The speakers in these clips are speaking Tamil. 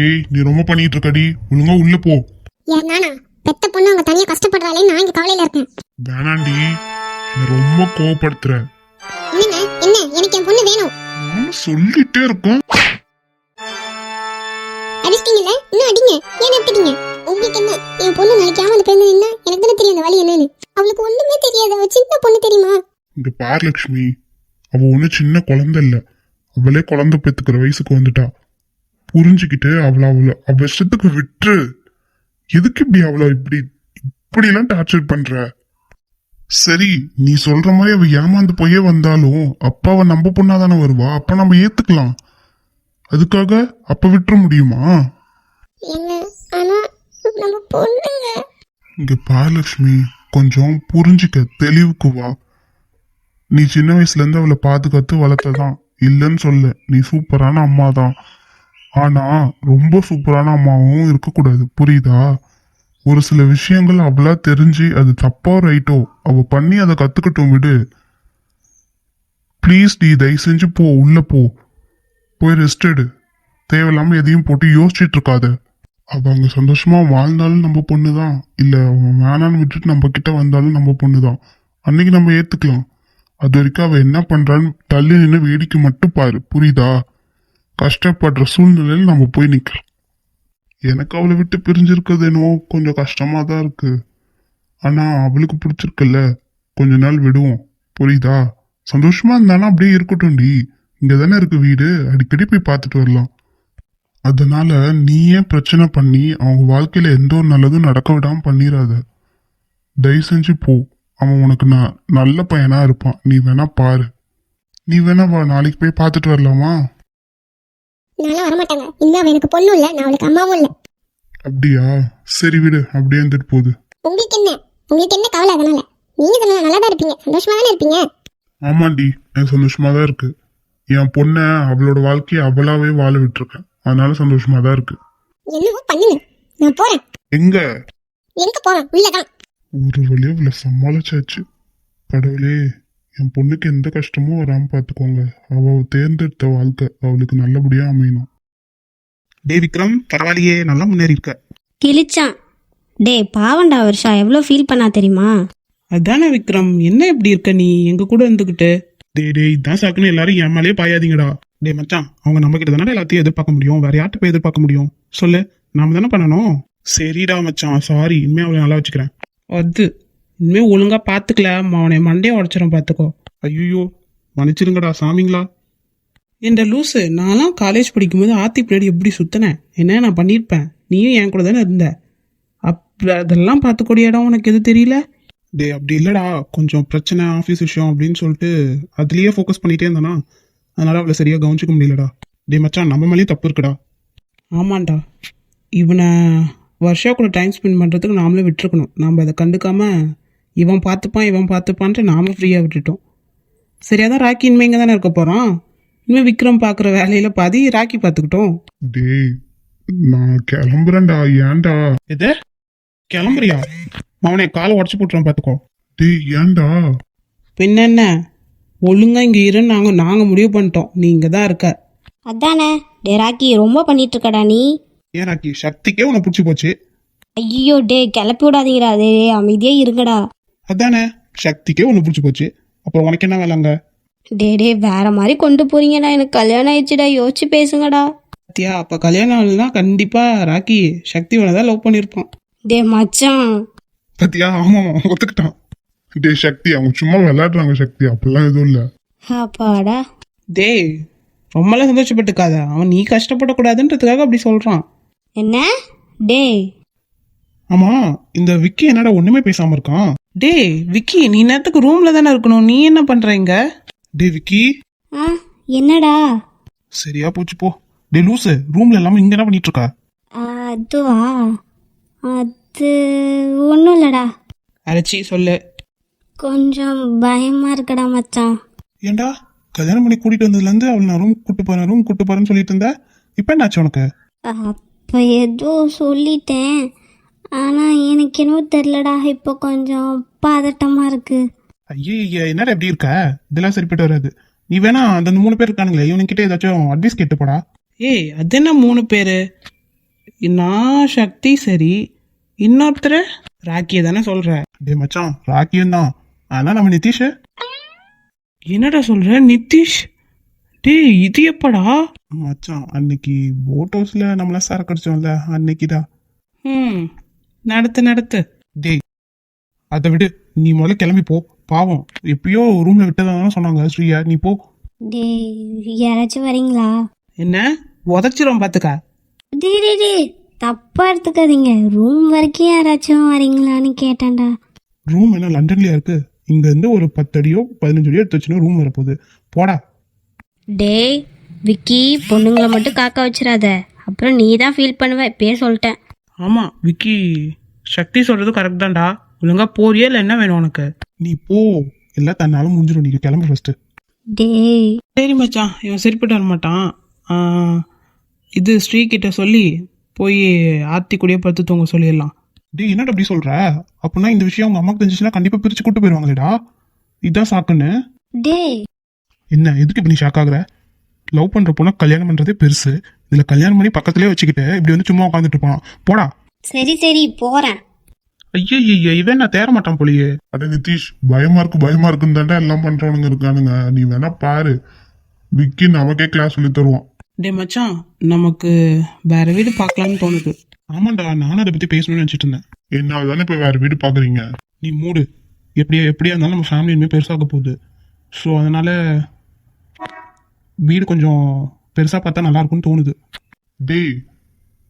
ஏய் நீ ரொம்ப பண்ணிட்டு இருக்கடி, ஒழுங்கா உள்ள போ. ஏன் நானா பெத்த பொண்ணு அவங்க தனியா கஷ்டப்படுறாளே, நான் இங்க கவலையில இருக்கேன். வேணாண்டி, என்ன ரொம்ப கோவப்படுத்துற. என்னங்க என்ன, எனக்கு என் பொண்ணு வேணும். நானும் சொல்லிட்டே இருக்கேன். அடிச்சிட்டீங்கல்ல, இன்னும் அடிங்க. ஏன் எடுத்துட்டீங்க? உங்களுக்கு என்ன, என் பொண்ணு நாளைக்கு வந்து பிறந்து நின்னா எனக்கு தானே தெரியும் அந்த வழி என்னன்னு. அவளுக்கு ஒண்ணுமே தெரியாது, அவ சின்ன பொண்ணு தெரியுமா? இங்க பாரு லட்சுமி, அவ ஒண்ணு சின்ன குழந்தை இல்ல, அவளே குழந்தை பெத்துக்கிற வயசுக்கு வந்துட்டா. புரிஞ்சுக்கிட்டு அவ இஷ்டத்துக்கு விட்டுரு. எதுக்கு இப்படி அவளை இப்படி எல்லாம் டார்ச்சர் பண்ற? சரி, நீ சொல்ற மாதிரி அவ ஏமாந்து போயே வந்தாலும் அப்ப அவ நம்ம பொண்ணாதானே வருவா, அப்ப நம்ம ஏத்துக்கலாம். அதுக்காக அப்ப விட்டுற முடியுமா? என்ன ஆனா நம்ம பொண்ணுங்க. இங்க பாரு லட்சுமி, கொஞ்சம் புரிஞ்சுக்க, தெளிவுக்கு வா. நீ சின்ன வயசுல இருந்து அவளை பாதுகாத்து வளர்த்ததான், இல்லைன்னு சொல்ல. நீ சூப்பரான அம்மா தான், ஆனா ரொம்ப சூப்பரான அம்மாவும் இருக்கக்கூடாது, புரியுதா? ஒரு சில விஷயங்கள் அவளா தெரிஞ்சு அது தப்பா ரைட்டோ அவ பண்ணி அதை கத்துக்கட்டும், விடு. ப்ளீஸ் டி, தயவு செஞ்சு போ, உள்ள போ, போய் ரெஸ்ட் எடு. தேவையில்லாம எதையும் போட்டு யோசிச்சுட்டு இருக்காத. அவ அங்க சந்தோஷமா வாழ்ந்தாலும் நம்ம பொண்ணுதான், இல்ல அவன் வேணான்னு விட்டுட்டு நம்ம கிட்ட வந்தாலும் நம்ம பொண்ணுதான். அன்னைக்கு நம்ம ஏத்துக்கலாம். அது வரைக்கும் அவ என்ன பண்றான்னு தள்ளி நின்று வேடிக்கை மட்டும் பாரு, புரியுதா? கஷ்டப்படுற சூழ்நிலையில் நம்ம போய் நிக்கிறோம். எனக்கு அவளை விட்டு பிரிஞ்சிருக்கிறது என்னவோ கொஞ்சம் கஷ்டமா தான் இருக்கு. ஆனா அவளுக்கு பிடிச்சிருக்குல்ல, கொஞ்ச நாள் விடுவோம், புரியுதா? சந்தோஷமா இருந்தாலும் அப்படியே இருக்கட்டும் டி. இங்க தானே இருக்கு வீடு, அடிக்கடி போய் பார்த்துட்டு வரலாம். அதனால நீயே பிரச்சனை பண்ணி அவங்க வாழ்க்கையில எந்த ஒரு நல்லதும் நடக்க விடாம பண்ணிடாத. தயவு செஞ்சு போ. அவன் உனக்கு நல்ல பையனா இருப்பான், நீ வேணா பாரு. நீ வேணா வா, நாளைக்கு போய் பார்த்துட்டு வரலாமா? நான்லாம் வரமாட்டாங்க. இன்னும் அவ எனக்கு பொண்ணும் இல்ல, நான் அவளுக்கு அம்மாவும் இல்ல. அப்படியா? சரி விடு, அப்படியே இருந்துட்டு போகுது. உங்களுக்கு என்ன கவலை? அதனால நீங்க தானே நல்லா தான் இருப்பீங்க, சந்தோஷமா தானே இருப்பீங்க. ஆமாண்டி, எனக்கு சந்தோஷமா தான் இருக்கு. என் பொண்ண அவளோட வாழ்க்கையை அவளாவே வாழ விட்டுருக்கேன், அதனால சந்தோஷமா தான் இருக்கு. என்னவோ பண்ணுங்க, நான் போறேன். எங்க போறேன்? உள்ளதான். ஒரு வழியா இவ்வளோ சமாளிச்சாச்சு. கடவுளே, என் பொண்ணுக்கு எந்த கஷ்டமும் வராம பாத்துக்கோங்க. அவ தேர்ந்தெடுத்த வாழ்க்கை அவளுக்கு நல்லபடியா அமையணும். டே விக்ரம், பரவாயில்லையே, நல்லா முன்னேறி இருக்க. கிழிச்சான். டே பாவண்டா வருஷா, எவ்வளோ ஃபீல் பண்ணா தெரியுமா? அதானே விக்ரம், என்ன இப்படி இருக்க நீ எங்க கூட இருந்துகிட்டு? டே இதான் சாக்குன்னு எல்லாரும் என் மேலேயே பாயாதீங்கடா. டே மச்சான், அவங்க நம்ம கிட்ட தானே எல்லாத்தையும் எதிர்பார்க்க முடியும், வேற யார்கிட்ட போய் எதிர்பார்க்க முடியும் சொல்லு? நாம தானே பண்ணணும். சரிடா மச்சான், சாரி, இனிமே அவளை நல்லா வச்சுக்கிறேன். அது இனிமே ஒழுங்கா பாத்துக்கல, அவனை மண்டையை உடச்சிடும் பாத்துக்கோ. ஐயோ மன்னிச்சிருங்கடா சாமிங்களா. இந்த லூசு, நான்லாம் காலேஜ் படிக்கும்போது ஆத்தி பின்னாடி எப்படி சுத்தினேன், என்ன நான் பண்ணியிருப்பேன். நீயும் என் கூட தானே இருந்த, அதெல்லாம் பார்த்துக்கூடிய இடம் உனக்கு எது தெரியல? டே அப்படி இல்லடா, கொஞ்சம் பிரச்சனை, ஆஃபீஸ் விஷயம் அப்படின்னு சொல்லிட்டு அதுலயே ஃபோக்கஸ் பண்ணிட்டே இருந்தானா, அதனால அவளை சரியா கவனிச்சிக்க முடியலடா. டே மச்சான், நம்ம மேலேயும் தப்பு இருக்குடா. ஆமாண்டா, இவனை வருஷா கூட டைம் ஸ்பெண்ட் பண்ணுறதுக்கு நாமளே விட்டுருக்கணும். நாம் அதை கண்டுக்காம இவன் பார்த்துப்பான்ட்டு நாம ஃப்ரீயாக விட்டுட்டோம். சரியா தான், ராக்கி இனிமே இங்கே தானே இருக்க போகிறான். இனிமேல் விக்ரம் பார்க்குற வேலையில் பாதி ராக்கி பார்த்துக்கிட்டோம். டேய் நான் கிளம்புறேன்டா. ஏன்டா? எது கிளம்புறியா? அவனை காலை உடச்சி போட்டுறான் பார்த்துக்கோ. டேய் ஏன்டா? பின்ன என்ன, ஒழுங்கா இங்கே இருன்னு நாங்கள் முடிவு பண்ணிட்டோம், நீ இங்கே தான் இருக்க. அதானே. டே ராக்கி, ரொம்ப பண்ணிட்டு இருக்கடா நீ. ஏன் ராக்கி, சக்திக்கே உன்னை பிடிச்சி போச்சு. ஐயோ டே, கிளப்பி விடாதீங்கடா. டே அமைதியே இருங்கடா. அதானே, சக்திக்கே உன்னை பிடிச்சி போச்சு, அப்புறம் உனக்கு என்ன வேலைங்க? டே வேற மாதிரி கொண்டு போறீங்கடா, எனக்கு கல்யாணம் ஆயிடுச்சுடா, யோசிச்சு பேசுங்கடா. சத்தியா, அப்போ கல்யாணம் ஆகலாம் கண்டிப்பாக ராக்கி சக்தி உன்னை தான் லவ் பண்ணியிருப்பான். டே மச்சான். பத்தியா? ஆமா ஒத்துக்கிட்டான். டே சக்தி, அவங்க சும்மா விளையாடுறாங்க சக்தி, அப்படிலாம் எதுவும் இல்ல. அப்பாடா. டே ரொம்பலாம் சந்தோஷப்பட்டுக்காத, அவன் நீ கஷ்டப்படக்கூடாதுன்றதுக்காக அப்படி சொல்கிறான். என்ன? டே ஆமா, இந்த விக்கி என்னடா ஒண்ணுமே பேசாம இருக்கான்? டே விக்கி, நீ நேரத்துக்கு ரூம்ல தானே இருக்கணும், நீ என்ன பண்ற இங்க? டே விக்கி. என்னடா? சரியா போச்சு போ. டே லூசு, ரூம்ல எல்லாமே இங்க என்ன பண்ணிட்டு இருக்கா? அதுவா, அது ஒன்றும் இல்லடா. அரைச்சி சொல்லு. கொஞ்சம் பயமா இருக்கடா மச்சான். ஏண்டா, கல்யாணம் பண்ணி கூட்டிட்டு வந்ததுலேருந்து அவள் நான் ரூம் கூட்டு போறேன்னு சொல்லிட்டு இருந்த, இப்போ என்னாச்சு உனக்கு? அப்போ ஏதோ சொல்லிட்டேன், ஆனால் எனக்கு என்னவோ தெரிலடா, இப்போ கொஞ்சம் பதட்டமாக இருக்கு. ஐயா என்னடா எப்படி இருக்க? இதெல்லாம் சரிப்பட்டு வராது. நீ வேணா அந்த 3 பேர் இருக்கானுங்களே, இவனுக்கிட்ட ஏதாச்சும் அட்வைஸ் கேட்டு போடா. ஏய் அது என்ன 3 பேரு? நான் சக்தி சரி, இன்னொருத்தர் ராக்கியை தானே சொல்ற? டேய் மச்சான், ராக்கியம் தான். ஆனா நம்ம நிதிஷ். என்னடா சொல்ற நிதிஷ்? டேய் இது எப்படா? மச்சான், அன்னைக்கு போட் ஹவுஸ்ல நம்மள சரக்கு அடிச்சோம்ல, அன்னைக்குடா. நடத்து. டேய் அதை விடு, நீ முதல்ல கிளம்பி போ. பாவம், எப்பயோ ரூம்ல விட்டதான் சொன்னாங்க ஸ்ரீயா, நீ போ. டே யாராச்சும் வரீங்களா? என்ன உதச்சிரும் பாத்துக்கா. டே தப்பா எடுத்துக்காதீங்க. ரூம் வரைக்கும் யாராச்சும் வரீங்களான்னு கேட்டேன்டா. ரூம் என்ன லண்டன்லயா இருக்கு? இங்க இருந்து ஒரு 10 அடியோ 15 அடியோ எடுத்து வச்சுன்னா ரூம் வரப்போகுது. போடா. டேய் விக்கி, பொண்ணுங்களை மட்டும் காக்க வச்சிடாத, அப்புறம் நீ தான் ஃபீல் பண்ணுவ. இப்பயே சொல்லிட்டேன். ஆமா விக்கி, சக்தி சொல்றது கரெக்ட் தான்டா. ஒழுங்கா போறியா இல்லை என்ன வேணும் உனக்கு? நீ போ, எல்லாம் தன்னாலும் முடிஞ்சிடும். நீங்க கிளம்பு ஃபர்ஸ்ட். டேய் சரி மச்சான், இவன் சரிப்பட்டு வர மாட்டான். இது ஸ்ரீ கிட்ட சொல்லி போய் ஆர்த்தி கூடயே படுத்து தூங்க சொல்லிடலாம். டேய் என்னடா அப்படி சொல்ற? அப்படின்னா இந்த விஷயம் உங்க அம்மாக்கு தெரிஞ்சுச்சுன்னா கண்டிப்பா பிரிச்சு கூட்டு போயிருவாங்களேடா. இதான் சாக்குன்னு. டேய் என்ன எதுக்கு இப்ப நீ ஷாக் ஆகுற? லவ் பண்ற பொண்ணை கல்யாணம் பண்றதே பெருசு, இதுல கல்யாணம் பண்ணி பக்கத்துலயே வச்சுக்கிட்டு இப்படி வந்து சும்மா உட்காந்துட்டு இருப்பான். போடா. சரி போறேன். ஐயோ, இவன் நான் தேர மாட்டான் போலியே. அட நிதிஷ், பயமா இருக்குன்னு தாண்டா எல்லாம் பண்றவனுங்க இருக்கானுங்க. நீ வேணா பாரு, விக்கி நமக்கே கிளாஸ் சொல்லி தருவான். டே மச்சான், நமக்கு வேற வீடு பார்க்கலான்னு தோணுது. ஆமாண்டா, நானும் அதை பத்தி பேசணும்னு நினைச்சிட்டு இருந்தேன். என்னால தானே இப்ப வேற வீடு பாக்குறீங்க. நீ மூடு. எப்படியா இருந்தாலும் நம்ம ஃபேமிலி இனிமே பெருசாக போகுது. ஸோ அதனால வீடு கொஞ்சம் பெருசா பார்த்தா நல்லா இருக்கும்னு தோணுது. டேய்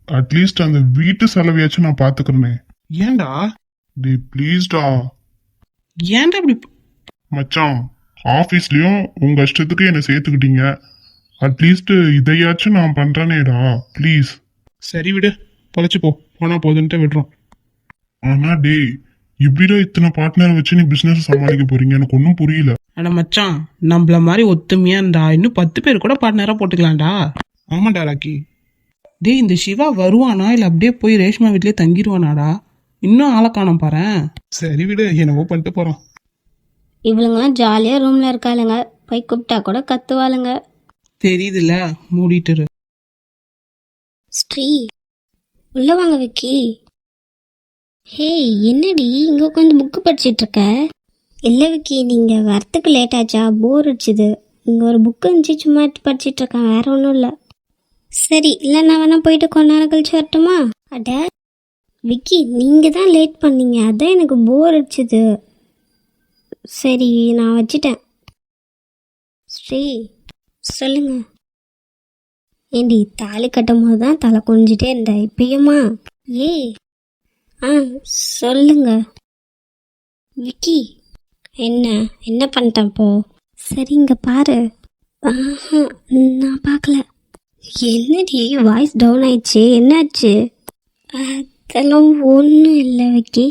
அட்லீஸ்ட் அந்த வீட்டு செலவையாச்சும் நான் பாத்துக்கிறேனே. ஏன்டா? டேய் ப்ளீஸ்டா. ஏன்டா இப்படி? மச்சான், ஆஃபீஸ்லயும் உங்க இஷ்டத்துக்கு என்னை சேர்த்துக்கிட்டீங்க. அட்லீஸ்ட் இதையாச்சும் நான் பண்றேனேடா, ப்ளீஸ். சரி விடு, பொழைச்சு போனா போதுன்ட்டு விடுறோம். ஆனா டேய், இப்படிடா இத்தனை பார்ட்னர் வச்சு நீ பிசினஸ் சமாளிக்க போறீங்க? எனக்கு ஒன்றும் புரியல. அட மச்சான், நம்மள மாதிரி ஒத்துமையா இருந்தா இன்னும் 10 பேர் கூட பார்ட்னரா போட்டுக்கலாம்டா. ஆமாண்டா ராக்கி. டேய் இந்த சிவா வருவானா இல்ல அப்படியே போய் ரேஷ்மா வீட்லயே தங்கிடுவானாடா? இன்னும் ஆளை காணோம் பாரேன். சரி விடு, என்னவோ பண்ணிட்டு போறோம். இவளுங்கெல்லாம் ஜாலியா ரூம்ல இருக்காளுங்க, போய் கூப்பிட்டா கூட கத்துவாளுங்க. தெரியுதுல்ல, மூடிட்டு இரு. ஸ்ரீ உள்ள வாங்க விக்கி. ஹே என்னடி இங்க உட்காந்து புக்கு படிச்சிட்டு இருக்க? இல்ல விக்கி, நீங்க வரத்துக்கு லேட் ஆச்சா? போர் அடிச்சுது. இங்க ஒரு புக்கு இருந்துச்சு, சும்மா எடுத்து படிச்சிட்டு இருக்கேன், வேற ஒன்றும் இல்லை. சரி இல்லை, நான் வேணா போயிட்டு கொஞ்ச நேரம் கழிச்சு வரட்டுமா? அட விக்கி, நீங்க தான் லேட் பண்ணீங்க, அதான் எனக்கு போர் அடிச்சுது. சரி நான் வச்சிட்டேன். ஸ்ரீ சொல்லுங்க. ஏண்டி தாலி கட்டும் போது தான் தலை குனிஞ்சிட்டே இருந்த, இப்பயுமா? சொல்லுங்க விக்கி. என்ன பண்ணிட்டேன் இப்போ? சரி இங்க பாரு. நான் பார்க்கல. என்னடி வாய்ஸ் டவுன் ஆயிடுச்சு, என்னாச்சு? அதெல்லாம் ஒன்றும் இல்லை விக்கி.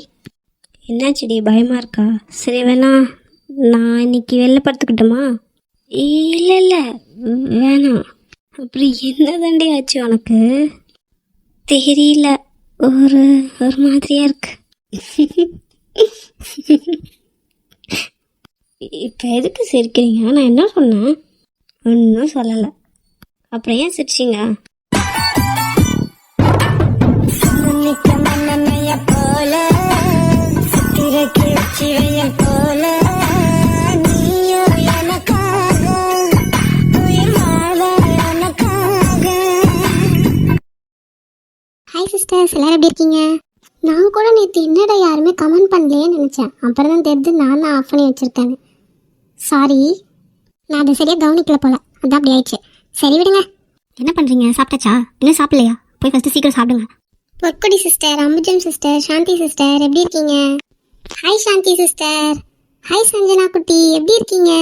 என்னாச்சுடி, பயமா இருக்கா? சரி வேணா நான் இன்னைக்கு வெளில படுத்துக்கிட்டுமா? இல்லை வேணாம். அப்புறம் என்ன தாண்டி ஆச்சு உனக்கு? தெரியல, ஒரு மாதிரியா இருக்கு. இப்போ எதுக்கு சிரிக்கிறீங்க? நான் என்ன சொன்னேன்? ஒன்றும் சொல்லலை. அப்புறம் ஏன் சிரிச்சிங்க? ஹாய் சிஸ்டர்ஸ், எல்லாரும் எப்படி இருக்கீங்க? நான் கூட நேற்று என்னடா யாருமே கமெண்ட் பண்ணலையேன்னு நினச்சேன். அப்புறம் தான் தெரிஞ்சு நான் தான் ஆஃப் பண்ணி வச்சுருக்கேன்னு. சாரி, நான் அதை சரியாக கவனிக்கல போல, அதான் அப்படி ஆயிடுச்சு. சரி விடுங்க. என்ன பண்ணுறீங்க? சாப்பிட்டாச்சா? இன்னும் சாப்பிடலையா? போய் ஃபஸ்ட்டு சீக்கிரம் சாப்பிடுங்க. பொற்கொடி சிஸ்டர், அம்புஜம் சிஸ்டர், சாந்தி சிஸ்டர் எப்படி இருக்கீங்க? ஹாய் சாந்தி சிஸ்டர். ஹாய் சஞ்சனா குட்டி, எப்படி இருக்கீங்க?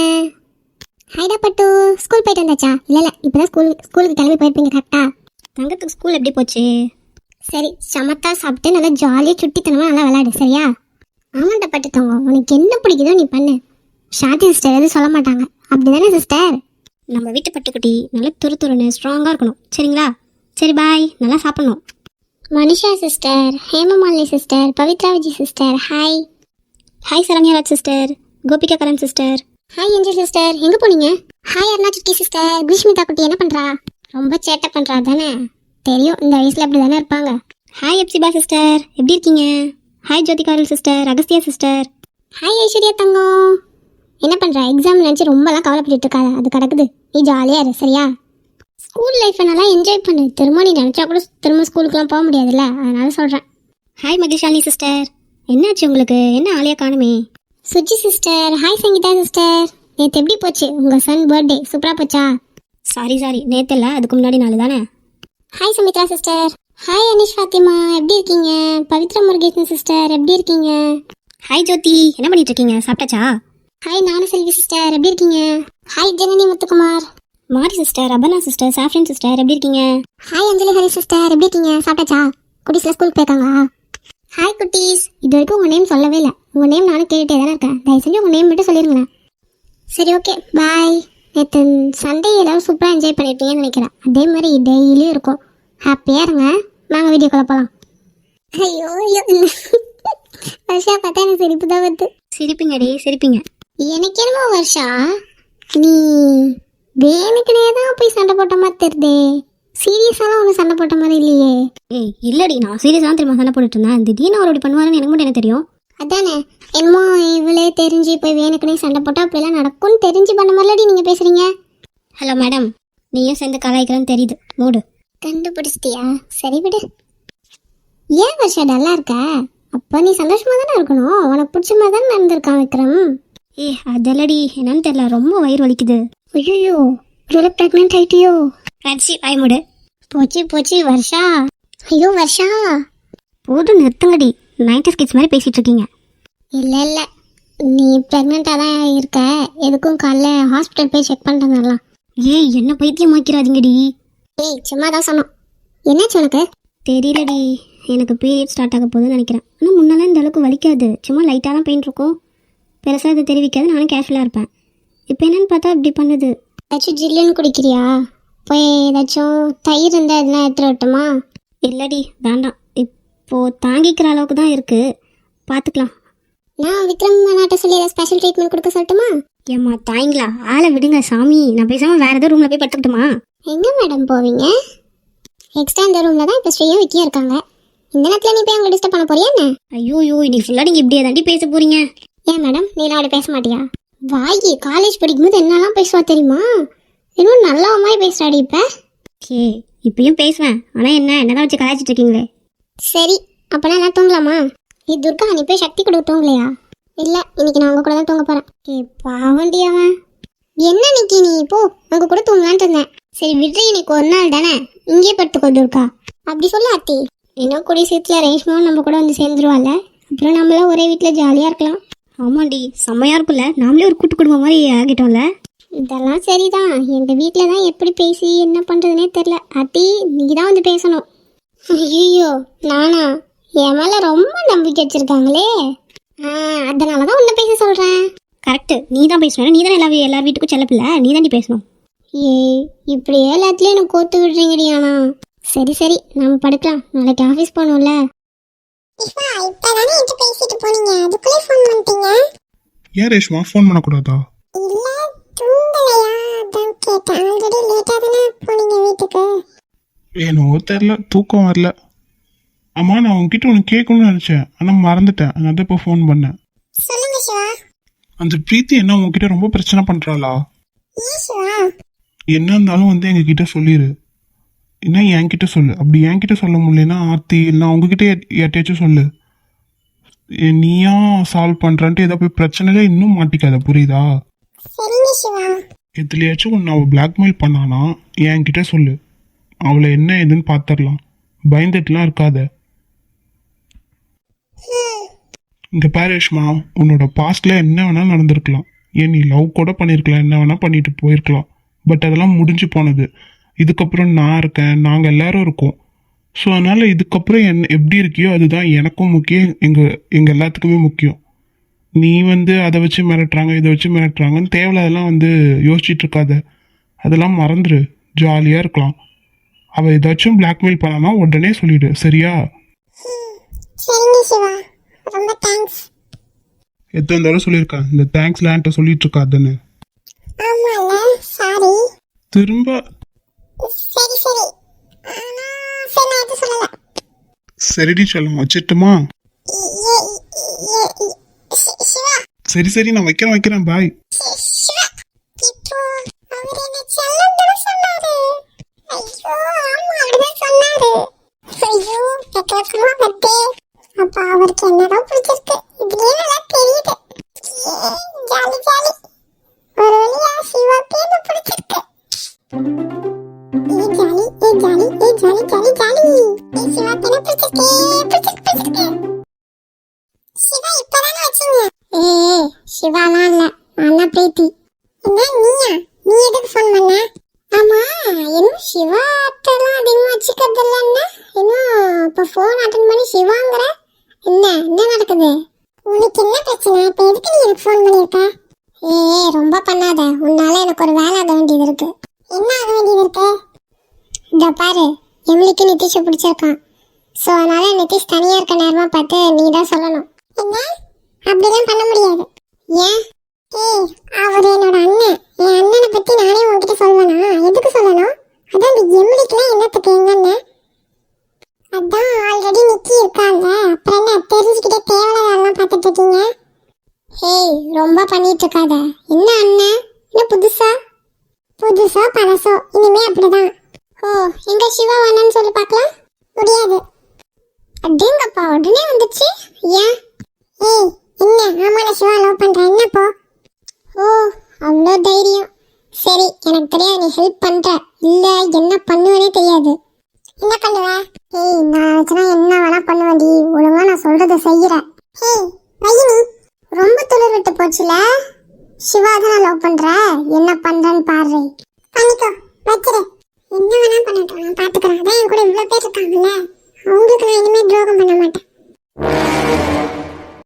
ஹைடா பட்டு, ஸ்கூல் போயிட்டு வந்தாச்சா? இல்லை இப்போ தான் ஸ்கூலுக்கு கிளம்பி போயிருப்பீங்க கரெக்டாக. தங்கத்துக்கு ஸ்கூல் எப்படி போச்சு? சரி, சமத்தா சாப்பிட்டு நல்லா ஜாலியாக சுட்டித்தனமாக நல்லா விளையாடு, சரியா? ஆமாண்டா பட்டுத்தவங்க, உனக்கு என்ன பிடிக்குதோ நீ பண்ணு. சாந்தி சிஸ்டர் எதுவும் சொல்ல மாட்டாங்க, அப்படி தானே சிஸ்டர்? நம்ம வீட்டு பட்டுக்குட்டி நல்லா துருன்னு ஸ்ட்ராங்காக இருக்கணும், சரிங்களா? சரி பாய், நல்லா சாப்பிடணும். Manisha sister, Hemamalini sister, Pavithra Vijay sister, hi. Hi Saranyaraj sister, Gopika Karan sister, hi Angel sister, எங்கே போனீங்க? ஹாய் அருணா சுட்டி சிஸ்டர். பீஷ்மிதா குட்டி என்ன பண்ணுறா? ரொம்ப சேட்டை பண்ணுறா தானே? தெரியும் இந்த வயசுல அப்படி தானே இருப்பாங்க. ஹாய் எப்சிபா சிஸ்டர், எப்படி இருக்கீங்க? ஹாய் ஜோதிகாரல் sister, Agasthiya sister. Hi Aishwarya தங்கம், என்ன பண்ற? எக்ஸாம் நினச்சி ரொம்பலாம் கவலைப்பட்டு இருக்காத, அது கிடக்குது. நீ ஜாலியா இரு சரியா? ஸ்கூல் லைஃப்பை நல்லா என்ஜாய் பண்ணு. திரும்ப நீ நினச்சா கூட திரும்ப ஸ்கூலுக்குலாம் போக முடியாதுல்ல, அதனால சொல்கிறேன். ஹாய் மகிஷாலினி சிஸ்டர், என்னாச்சு உங்களுக்கு? என்ன ஆலியா காணுமே? Suji sister. Hi Sangeetha sister. நேற்று எப்படி போச்சு உங்கள் சன் பர்த்டே? சூப்பராக போச்சா? சாரி நேத்து இல்லை, அதுக்கு முன்னாடி நாள் தானே. Hi Sumitra sister. Hi Anish Fatima, எப்படி இருக்கீங்க? பவித்ரா முருகேசன் சிஸ்டர், எப்படி இருக்கீங்க? ஹாய் ஜோதி, என்ன பண்ணிட்டு இருக்கீங்க? சாப்பிட்டாச்சா? ஹாய் நானு செல்வி சிஸ்டர், எப்படி இருக்கீங்க? ஹாய் ஜனனி முத்துக்குமார். மாரி sister, Aparna sister, Safrin sister, எப்படி இருக்கீங்க? ஹாய் அஞ்சலி ஹரி சிஸ்டர், எப்படி இருக்கீங்க? சாப்பிட்டாச்சா? குட்டீஸ்ல ஸ்கூலுக்கு போயிருக்காங்களா? ஹாய் குட்டீஸ். இது வரைக்கும் உங்கள் நேம் சொல்லவே இல்லை. உங்கள் நேம் நானும் கேட்டுகிட்டே தானே இருக்கேன். தயவு செஞ்சு உங்கள் நேம் மட்டும் சொல்லிருங்களேன். சரி ஓகே பாய். நேற்று சண்டே எல்லாரும் சூப்பராக என்ஜாய் பண்ணியிருப்பீங்கன்னு நினைக்கிறேன். அதே மாதிரி டெய்லியும் இருக்கும். ஹாப்பியாக இருங்க. நாங்கள் வீடியோக்குள்ள போகலாம். ஐயோ ஐயோ வருஷா பார்த்தா எனக்கு சிரிப்பு தான் வருது. சிரிப்பீங்கடி சிரிப்பீங்க. எனக்கு என்னமோ வருஷா நீ வேணுக்குனே தான் போய் சண்டை போட்ட மாதிரி தெரியுதே. சீரியஸாலாம் ஒன்றும் சண்டை போட்ட மாதிரி இல்லையே. ஏய் இல்லடி, நான் சீரியஸாக திரும்ப சண்டை போட்டுட்டு இருந்தேன். திடீர்னு அவர் அப்படி பண்ணுவாருன்னு எனக்கு மட்டும் என்ன தெரியும்? அதானே என்னமோ இவளே தெரிஞ்சு போய் வேணுக்குனே சண்டை போட்டால் அப்படிலாம் நடக்கும்னு தெரிஞ்சு பண்ண மாதிரிலடி நீங்கள் பேசுகிறீங்க. ஹலோ மேடம், நீயும் சேர்ந்து கலாய்க்கிறேன்னு தெரியுது. மூடு. கண்டுபிடிச்சிட்டியா? சரி விடு. ஏன் வருஷா டல்லா இருக்க? அப்போ நீ சந்தோஷமாக தானே இருக்கணும். உனக்கு பிடிச்ச மாதிரி தானே நடந்திருக்கான் விக்ரம். ஏ அதல்லடி, என்னன்னு தெரியல, ரொம்ப வயிறு வலிக்குது. ஐயோ ஒரு ப்ரெக்னென்ட் ஆயிட்டியோ? கட்சி வாய் மூடு. போச்சு போச்சு வருஷா. ஐயோ வருஷா போதும் நிறுத்துங்கடி, 90s கிட்ஸ் மாதிரி பேசிட்டு இருக்கீங்க. இல்லை இல்லை நீ ப்ரெக்னெண்ட்டாக தான் இருக்க. எதுக்கும் காலைல ஹாஸ்பிட்டல் போய் செக் பண்ணுறதுலாம். ஏய் என்ன பைத்தியமாக்கிறாதீங்கடி. ஏய் சும்மா தான் சொன்னோம். என்னாச்சு உனக்கு? தெரியலடி, எனக்கு பீரியட் ஸ்டார்ட் ஆக போகுதுன்னு நினைக்கிறேன். ஆனால் முன்னெல்லாம் இந்த அளவுக்கு வலிக்காது, சும்மா லைட்டாக தான் பெயின் இருக்கும். பெருசாக அதை தெரிவிக்காது, நானும் கேஷுவலாக இருப்பேன். இப்போ என்னன்னு பார்த்தா இப்படி பண்ணுது. ஏதாச்சும் ஜில்லுன்னு குடிக்கிறியா? போய் ஏதாச்சும் தயிர் இருந்தால் இதெல்லாம் எடுத்துகிட்டு வரட்டுமா? இல்லடி வேண்டாம், இப்போது தாங்கிக்கிற அளவுக்கு தான் இருக்குது, பார்த்துக்கலாம். நான் விக்ரம் நாட்டை சொல்லி ஏதாவது ஸ்பெஷல் ட்ரீட்மெண்ட் கொடுக்க சொல்லட்டுமா? ஏம்மா தாய்ங்களா, ஆளை விடுங்க சாமி. நான் பேசாமல் வேறு ஏதோ ரூமில் போய் படுத்துக்கிட்டுமா? எங்கே மேடம் போவீங்க? எக்ஸ்ட்ரா இந்த ரூமில் தான் இப்போ ஸ்ரீயும் விக்கியும் இருக்காங்க. இந்த நேரத்தில் நீ போய் அவங்களை டிஸ்டர்ப் பண்ண போறியா என்ன? ஐயோ இன்னைக்கு ஃபுல்லாக நீங்கள் இப்படியே தாண்டி பேச போகிறீங்க. ஏன் மேடம் நீலாம் அப்படி பேச மாட்டியா? வாயி காலேஜ் படிக்கும்போது என்னெல்லாம் பேசுவா தெரியுமா? இன்னும் நல்லா மாதிரி பேசுறாடி இப்போ. ஓகே இப்பயும் பேசுவேன், ஆனால் என்னதான் வச்சு கலாய்ச்சிட்டு இருக்கீங்களே. சரி அப்போனா நான் தூங்கலாமா? நீ துர்கா நீ போய் சக்தி கொடுக்க தூங்கலையா? இல்லை இன்னைக்கு நான் உங்கள் கூட தான் தூங்க போகிறேன். பாவண்டி அவன். என்ன நிக்கி நீ போ, உங்கள் கூட தூங்கலான்ட்டு இருந்தேன். சரி விட்ரி, இன்னைக்கு ஒரு நாள் தானே, இங்கேயே படுத்துக்கோ துர்கா. அப்படி சொல்ல அத்தி. இன்னும் கூடிய சீட்டில் ரேஷ்மாவும் நம்ம கூட வந்து சேர்ந்துருவாள். அப்புறம் நம்மளாம் ஒரே வீட்டில் ஜாலியாக இருக்கலாம். ஆமாண்டி செம்மையாக இருக்குல்ல, நாமளே ஒரு கூட்டு குடும்பம் மாதிரி ஆகிட்டோம்ல. இதெல்லாம் சரிதான். எங்கள் வீட்டில் தான் எப்படி பேசி என்ன பண்ணுறதுனே தெரில. அத்தி நீ தான் வந்து பேசணும். ஐயோ நானா? என் மேலே ரொம்ப நம்பிக்கை வச்சுருக்காங்களே. அதனால தான் உன்னை பேச சொல்கிறேன். கரெக்டு, நீ தான் பேசணும். நீ தானே எல்லா வீட்டுக்கும் செல்லப்பில்லை, நீ தாண்டி பேசணும். ஏய் இப்படியே எல்லாத்துலேயும் எனக்கு கோத்து விடுறீங்கடி. ஆனா சரி சரி நம்ம படுக்கலாம், நாளைக்கு ஆஃபீஸ் போகணும்ல. இப்பதானே என்கிட்ட பேசிட்டு போனீங்க, அதுக்குள்ளே ஃபோன் பண்ணிட்டீங்க. ஏன் ரேஷ்மா ஃபோன் பண்ணக்கூடாதா? இல்ல தூங்கலையா அதான் கேட்டேன். ஆல்ரெடி லேட்டா தானே போனீங்க வீட்டுக்கு. ஏனோ தெரில, தூக்கம் வரல. அம்மா நான் உங்ககிட்ட ஒன்று கேட்கணும்னு நினச்சேன், ஆனால் மறந்துட்டேன். அதனால தான் இப்போ ஃபோன் பண்ணேன். சொல்லுங்க சிவா. அந்த பிரீத்தி என்ன உங்ககிட்ட ரொம்ப பிரச்சனை பண்ணுறாளா? ஏன் சிவா? என்ன இருந்தாலும் வந்து எங்ககிட்ட சொல்லிடு. என்ன என்கிட்ட சொல்லு. அப்படி என்கிட்ட சொல்ல முடியலன்னா ஆர்த்தி இல்லை உங்ககிட்ட யார்ட்டையாச்சும் சொல்லு. நீயா சால்வ் பண்ணுறான்ட்டு ஏதோ போய் பிரச்சனையில இன்னும் மாட்டிக்காத, புரியுதா? சரிங்க சிவா. எதுலையாச்சும் ஒன்று அவள் பிளாக்மெயில் பண்ணானா என்கிட்ட சொல்லு. அவளை என்ன ஏதுன்னு பார்த்துடலாம். பயந்துட்டுலாம் இருக்காத. இங்கே பாரேஷ்மா, உன்னோட பாஸ்ட்ல என்ன வேணாலும் நடந்திருக்கலாம். ஏன் நீ லவ் கூட பண்ணியிருக்கலாம், என்ன வேணால் பண்ணிட்டு போயிருக்கலாம். பட் அதெல்லாம் முடிஞ்சு போனது. இதுக்கப்புறம் நான் இருக்கேன், நாங்கள் எல்லாரும் இருக்கோம். ஸோ அதனால் இதுக்கப்புறம் எப்படி இருக்கியோ அதுதான் எனக்கும் முக்கியம், எங்கள் எல்லாத்துக்குமே முக்கியம். நீ வந்து அதை வச்சு மிரட்டுறாங்க இதை வச்சு மிரட்டுறாங்கன்னு தேவையில்லாதெல்லாம் வந்து யோசிச்சுட்டு இருக்காத. அதெல்லாம் மறந்துடு, ஜாலியாக இருக்கலாம். அவள் ஏதாச்சும் பிளாக்மெயில் பண்ணானா உடனே சொல்லிடு, சரியா? சரிங்க சிவா, ரொம்ப தேங்க்ஸ். எத்தனை தடவை சொல்லியிருக்கேன் இந்த தேங்க்ஸ்லான்ட்ட சொல்லிட்டு இருக்காதுன்னு. ஆமால சாரி. திரும்ப சரி சரி. ஆனா சரிடி செல்லம், வச்சிட்டுமா? சரி சரி, நான் வைக்கிறேன் பாய். அப்ப அவருக்கு என்னதான் பிடிச்சிருக்கு, இதுலயே நல்லா தெரியுது. ஜாலி ஜாலி, ஒரு வழியா சிவாக்கு என்ன பிடிச்சிருக்கு. ஏ ஜாலி ஏ ஜாலி ஏ ஜாலி ஜாலி ஜாலி, ஏ சிவாக்கு என்ன பிடிச்சிருக்கு பிடிச்சிருக்கு. சிவா இப்பதானே வச்சீங்க. ஏய் சிவாலாம் இல்ல, நான் தான் பிரீத்தி. என்ன நீயா? நீ எதுக்கு ஃபோன் பண்ண? ஆமா, இன்னும் சிவாட்டெல்லாம் அதிகமா வச்சுக்கிறது இல்லைன்னா இன்னும் இப்போ ஃபோன் அட்டன் பண்ணி சிவாங்கிற. என்ன நடக்குது? உனக்கு என்ன பிரச்சனை? இப்போ எதுக்கு நீ எனக்கு ஃபோன் பண்ணியிருக்க? ஏய் ரொம்ப பண்ணாத, உன்னால எனக்கு ஒரு வேலை ஆக வேண்டியது இருக்கு. என்ன ஆக வேண்டியது இருக்கு? இதோ பாரு, எம்லிக்கு நிதிஷை பிடிச்சிருக்கான். ஸோ அதனால நிதிஷ் தனியா இருக்க நேரமா பார்த்து நீ தான் சொல்லணும். என்ன? அப்படிலாம் பண்ண முடியாது. ஏன்? ஏய் அவர் என்னோட அண்ணன். என் அண்ணனை பத்தி நானே உன்கிட்ட சொல்லுவேனா? எதுக்கு சொல்லணும்? அதான் இந்த எம்லிக்குலாம் என்னத்துக்கு எங்க அண்ணன்? அதான் ஆல்ரெடி நிக்கி இருக்காங்க, அப்புறம் என்ன தெரிஞ்சுக்கிட்டே தேவையில்லாம் பார்த்துட்டு இருக்கீங்க? ஏய் ரொம்ப பண்ணிட்டு இருக்காத. என்ன அண்ணன்? என்ன புதுசா பழசோ இனிமே அப்படிதான். ஓ எங்க சிவா அண்ணன் சொல்லி பார்க்கலாம். முடியாது. அப்படிங்கப்பா உடனே வந்துச்சு. ஏன்? ஏய் என்ன? ஆமா நான் சிவா லவ் பண்றேன், என்னப்போ? ஓ அவ்வளோ தைரியம். சரி எனக்கு தெரியாது நீ ஹெல்ப் பண்ற இல்ல என்ன பண்ணுவேனே தெரியாது. என்ன பண்ணுவ? ஏய் நான் வச்சுனா என்ன வேணா பண்ணுவேன்டி, ஒழுங்கா நான் சொல்றதை செய்யறேன். ஏய் வைனி ரொம்ப துளிர் விட்டு போச்சுல. சிவா தான் லவ் பண்ற, என்ன பண்றேன்னு பாரு. பண்ணிக்கோ வச்சிரு, என்ன வேணா பண்ணட்டும், நான் பாத்துக்கிறேன். அதான் என் கூட இவ்வளவு பேர் இருக்காங்கல்ல, அவங்களுக்கு நான் இனிமே துரோகம் பண்ண மாட்டேன்.